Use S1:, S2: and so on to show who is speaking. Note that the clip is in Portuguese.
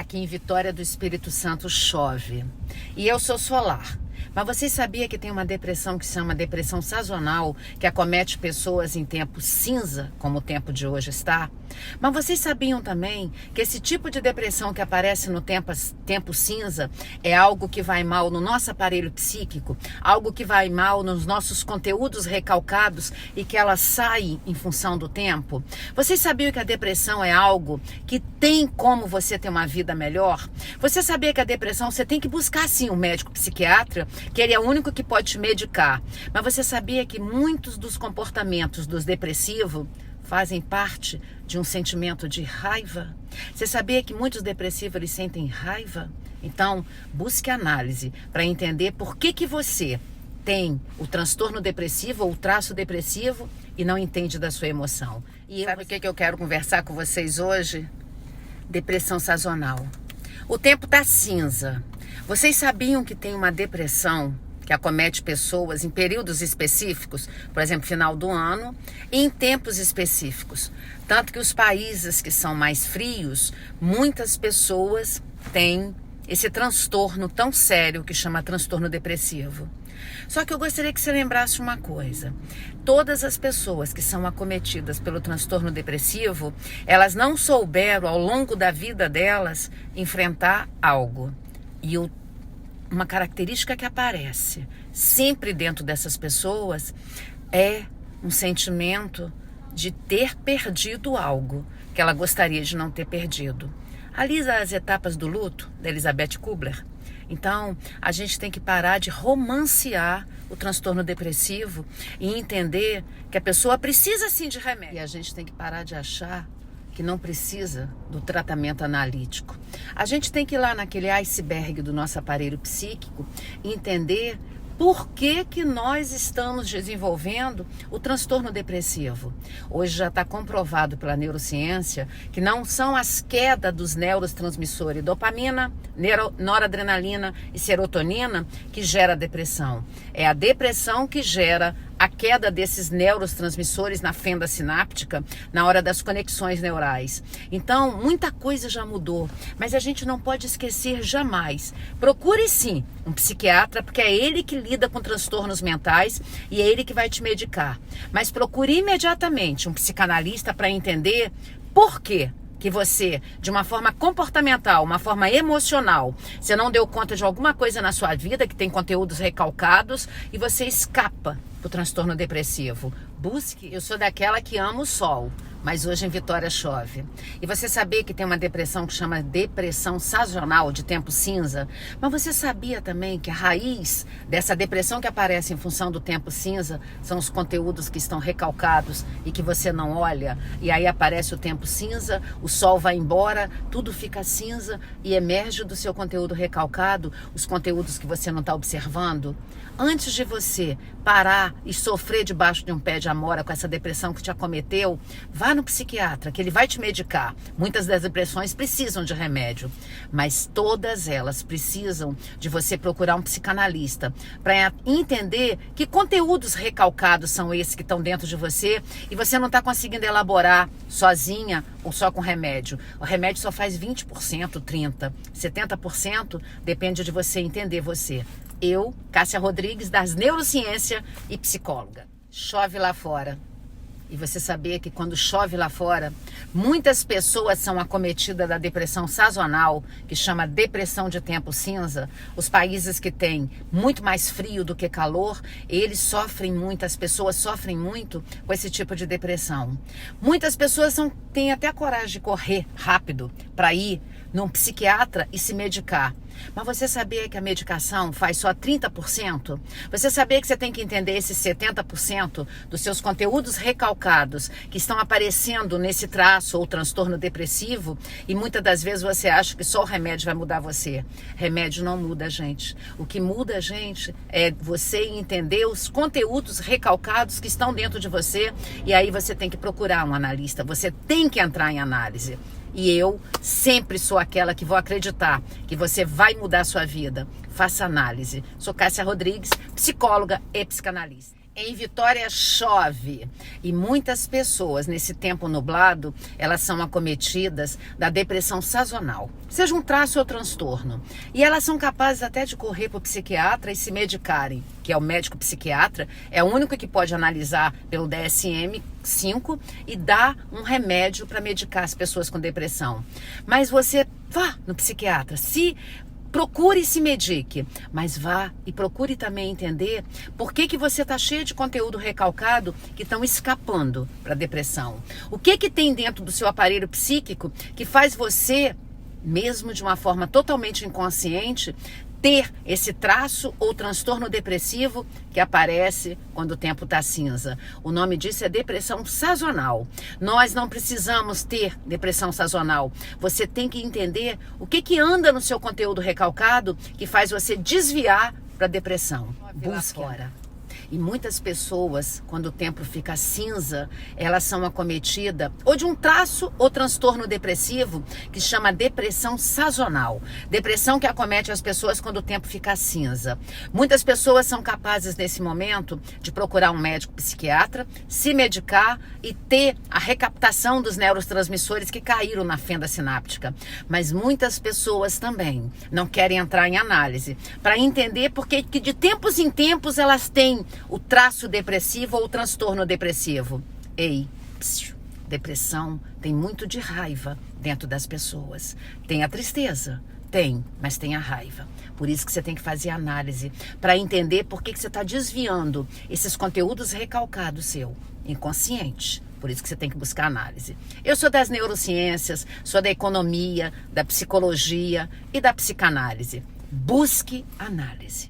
S1: Aqui em Vitória do Espírito Santo chove. E eu sou solar. Mas vocês sabiam que tem uma depressão que se chama depressão sazonal, que acomete pessoas em tempo cinza, como o tempo de hoje está? Mas vocês sabiam também que esse tipo de depressão que aparece no tempo cinza é algo que vai mal no nosso aparelho psíquico, algo que vai mal nos nossos conteúdos recalcados e que ela sai em função do tempo? Vocês sabiam que a depressão é algo que tem como você ter uma vida melhor? Você sabia que a depressão você tem que buscar sim um médico psiquiatra, que ele é o único que pode te medicar. Mas você sabia que muitos dos comportamentos dos depressivos fazem parte de um sentimento de raiva? Você sabia que muitos depressivos eles sentem raiva? Então, busque análise para entender por que você tem o transtorno depressivo ou o traço depressivo e não entende da sua emoção. E sabe o que eu quero conversar com vocês hoje? Depressão sazonal. O tempo está cinza. Vocês sabiam que tem uma depressão que acomete pessoas em períodos específicos, por exemplo, final do ano, e em tempos específicos? Tanto que os países que são mais frios, muitas pessoas têm esse transtorno tão sério que chama transtorno depressivo. Só que eu gostaria que você lembrasse uma coisa. Todas as pessoas que são acometidas pelo transtorno depressivo, elas não souberam ao longo da vida delas enfrentar algo. E uma característica que aparece sempre dentro dessas pessoas é um sentimento de ter perdido algo que ela gostaria de não ter perdido. Ali as etapas do luto, da Elizabeth Kubler. Então, a gente tem que parar de romancear o transtorno depressivo e entender que a pessoa precisa sim de remédio. E a gente tem que parar de achar que não precisa do tratamento analítico. A gente tem que ir lá naquele iceberg do nosso aparelho psíquico e entender por que nós estamos desenvolvendo o transtorno depressivo. Hoje já está comprovado pela neurociência que não são as quedas dos neurotransmissores dopamina, noradrenalina e serotonina que gera a depressão. É a depressão que gera a queda desses neurotransmissores na fenda sináptica na hora das conexões neurais. Então, muita coisa já mudou, mas a gente não pode esquecer jamais. Procure sim um psiquiatra, porque é ele que lida com transtornos mentais e é ele que vai te medicar. Mas procure imediatamente um psicanalista para entender por quê que você, de uma forma comportamental, uma forma emocional, você não deu conta de alguma coisa na sua vida que tem conteúdos recalcados e você escapa do transtorno depressivo. Busque. Eu sou daquela que ama o sol, mas hoje em Vitória chove. E você sabia que tem uma depressão que chama depressão sazonal, de tempo cinza? Mas você sabia também que a raiz dessa depressão que aparece em função do tempo cinza são os conteúdos que estão recalcados e que você não olha? E aí aparece o tempo cinza, o sol vai embora, tudo fica cinza e emerge do seu conteúdo recalcado os conteúdos que você não está observando? Antes de você parar e sofrer debaixo de um pé de amora com essa depressão que te acometeu, vá no psiquiatra, que ele vai te medicar. Muitas das depressões precisam de remédio, mas todas elas precisam de você procurar um psicanalista para entender que conteúdos recalcados são esses que estão dentro de você e você não está conseguindo elaborar sozinha ou só com remédio. O remédio só faz 20%, 30%, 70% depende de você entender você. Eu, Cássia Rodrigues, das neurociência e psicóloga. Chove lá fora. E você sabia que quando chove lá fora, muitas pessoas são acometidas da depressão sazonal, que chama depressão de tempo cinza. Os países que têm muito mais frio do que calor, eles sofrem muito, as pessoas sofrem muito com esse tipo de depressão. Muitas pessoas têm até a coragem de correr rápido para ir num psiquiatra e se medicar. Mas você sabia que a medicação faz só 30%? Você sabia que você tem que entender esses 70% dos seus conteúdos recalcados que estão aparecendo nesse traço ou transtorno depressivo? E muitas das vezes você acha que só o remédio vai mudar você. Remédio não muda a gente. O que muda a gente é você entender os conteúdos recalcados que estão dentro de você e aí você tem que procurar um analista. Você tem que entrar em análise. E eu sempre sou aquela que vou acreditar que você vai mudar a sua vida. Faça análise. Sou Cássia Rodrigues, psicóloga e psicanalista. Em Vitória chove e muitas pessoas nesse tempo nublado, elas são acometidas da depressão sazonal, seja um traço ou transtorno. E elas são capazes até de correr para o psiquiatra e se medicarem, que é o médico psiquiatra, é o único que pode analisar pelo DSM-5 e dar um remédio para medicar as pessoas com depressão. Mas você vá no psiquiatra, procure e se medique, mas vá e procure também entender por que você está cheio de conteúdo recalcado que estão escapando para a depressão. O que tem dentro do seu aparelho psíquico que faz você, mesmo de uma forma totalmente inconsciente, ter esse traço ou transtorno depressivo que aparece quando o tempo está cinza. O nome disso é depressão sazonal. Nós não precisamos ter depressão sazonal. Você tem que entender o que anda no seu conteúdo recalcado que faz você desviar para a depressão. Busque fora. E muitas pessoas, quando o tempo fica cinza, elas são acometidas ou de um traço ou transtorno depressivo que chama depressão sazonal. Depressão que acomete as pessoas quando o tempo fica cinza. Muitas pessoas são capazes nesse momento de procurar um médico psiquiatra, se medicar e ter a recaptação dos neurotransmissores que caíram na fenda sináptica. Mas muitas pessoas também não querem entrar em análise para entender porque que de tempos em tempos elas têm o traço depressivo ou o transtorno depressivo. Depressão tem muito de raiva dentro das pessoas. Tem a tristeza? Tem, mas tem a raiva. Por isso que você tem que fazer análise para entender por que você está desviando esses conteúdos recalcados seu, inconsciente. Por isso que você tem que buscar análise. Eu sou das neurociências, sou da economia, da psicologia e da psicanálise. Busque análise.